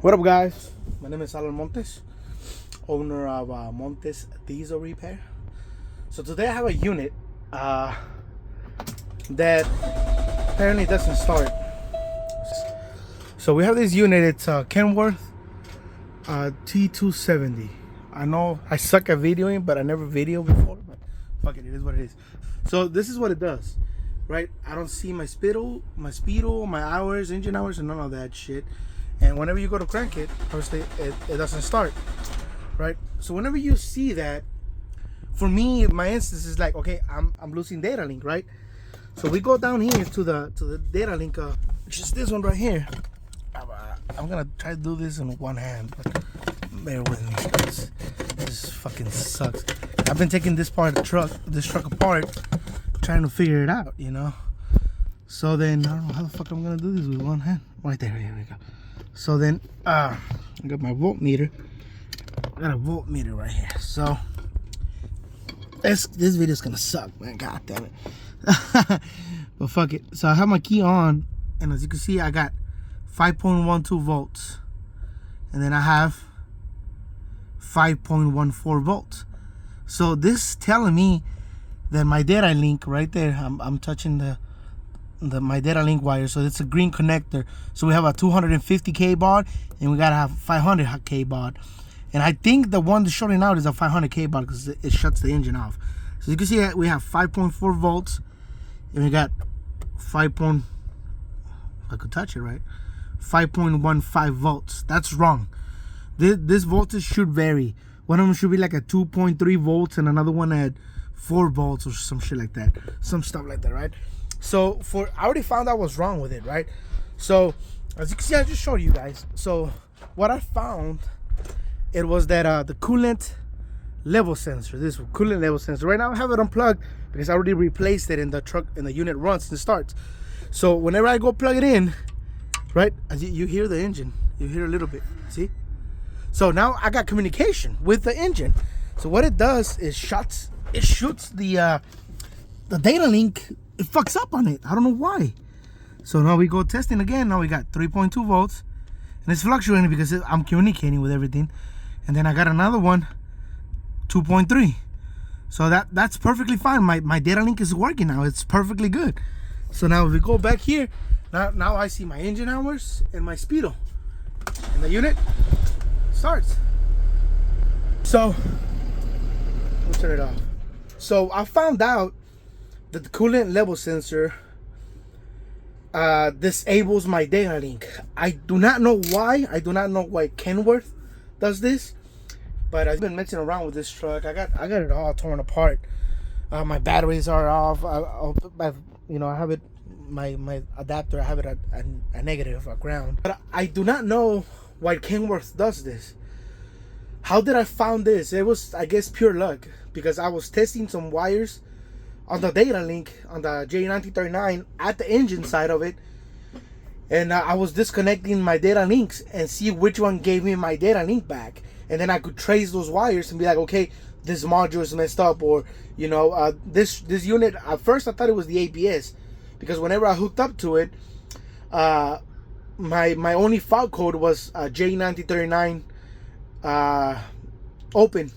What up, guys? My name is Alan Montes, owner of Montes Diesel Repair. So today I have a unit that apparently doesn't start. So we have this unit. It's a Kenworth T270. I know I suck at videoing, but I never video before. But fuck it, it is what it is. So this is what it does, right? I don't see my speedo, my hours, engine hours, and none of that shit. And whenever you go to crank it, obviously it doesn't start, right? So whenever you see that, for me, my instance is like, okay, I'm losing data link, right? So we go down here to the data link, which is this one right here. I'm gonna try to do this in one hand, but bear with me. This fucking sucks. I've been taking this truck apart, trying to figure it out, you know. So then I don't know how the fuck I'm gonna do this with one hand. Right there, here we go. So then I got my voltmeter. I got a voltmeter right here. So this video is gonna suck, man. God damn it. But fuck it. So I have my key on, and as you can see, I got 5.12 volts, and then I have 5.14 volts. So this is telling me that my data link right there, I'm touching my data link wire, so it's a green connector. So we have a 250k baud, and we gotta have 500k baud. And I think the one that's shorting out is a 500k baud because it shuts the engine off. So you can see we have 5.4 volts, and we got if I could touch it right, 5.15 volts. That's wrong. This voltage should vary. One of them should be like a 2.3 volts, and another one at 4 volts or some shit like that, some stuff like that, right? So I already found out what's wrong with it, right? So as you can see, I just showed you guys. So what I found, it was that the coolant level sensor, this coolant level sensor. Right now I have it unplugged because I already replaced it in the truck, and the unit runs and starts. So whenever I go plug it in, right, as you hear the engine, you hear a little bit, see? So now I got communication with the engine. So what it does is it shoots the data link. It fucks up on it. I don't know why. So now we go testing again. Now we got 3.2 volts, and it's fluctuating because I'm communicating with everything. And then I got another one, 2.3. So that's perfectly fine. My data link is working now. It's perfectly good. So now if we go back here, now I see my engine hours and my speedo, and the unit starts. So let's turn it off. So I found out that the coolant level sensor disables my data link. I do not know why. I do not know why Kenworth does this, but I've been messing around with this truck. I got it all torn apart. My batteries are off. I have it. My adapter, I have it at a negative, a ground. But I do not know why Kenworth does this. How did I found this? It was, I guess, pure luck, because I was testing some wires on the data link on the J1939 at the engine side of it, and I was disconnecting my data links and see which one gave me my data link back, and then I could trace those wires and be like, okay, this module is messed up, or this unit. At first I thought it was the ABS, because whenever I hooked up to it, my only fault code was J1939 open.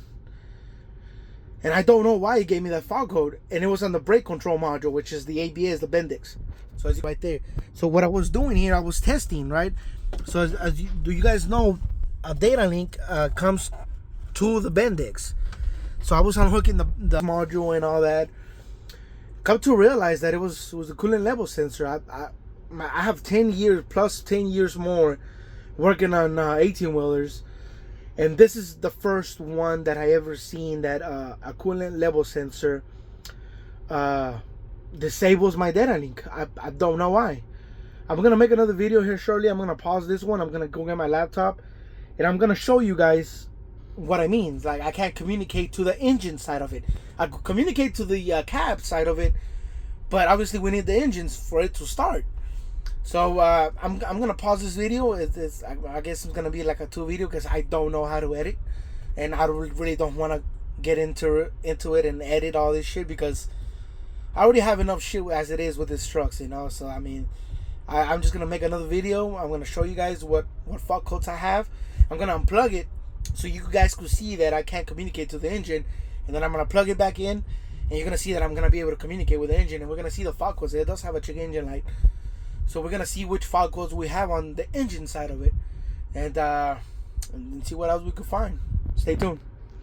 And I don't know why he gave me that fault code. And it was on the brake control module, which is the ABS, the Bendix. So as right there. So what I was doing here, I was testing, right? So do you guys know, a data link comes to the Bendix. So I was unhooking the module and all that. Come to realize that it was a coolant level sensor. I have 10 years plus 10 years more working on 18-wheelers. And this is the first one that I ever seen that a coolant level sensor disables my data link. I don't know why. I'm gonna make another video here shortly. I'm gonna pause this one. I'm gonna go get my laptop, and I'm gonna show you guys what I mean. Like, I can't communicate to the engine side of it. I could communicate to the cab side of it, but obviously we need the engines for it to start. So I'm gonna pause this video. I guess it's gonna be like a 2 video, because I don't know how to edit, and I really don't want to get into it and edit all this shit, because I already have enough shit as it is with these trucks, you know. So I mean, I'm just gonna make another video. I'm gonna show you guys what fault codes I have. I'm gonna unplug it so you guys could see that I can't communicate to the engine, and then I'm gonna plug it back in, and you're gonna see that I'm gonna be able to communicate with the engine, and we're gonna see the fault codes. It does have a check engine light, so we're gonna see which fault codes we have on the engine side of it, and see what else we could find. Stay tuned.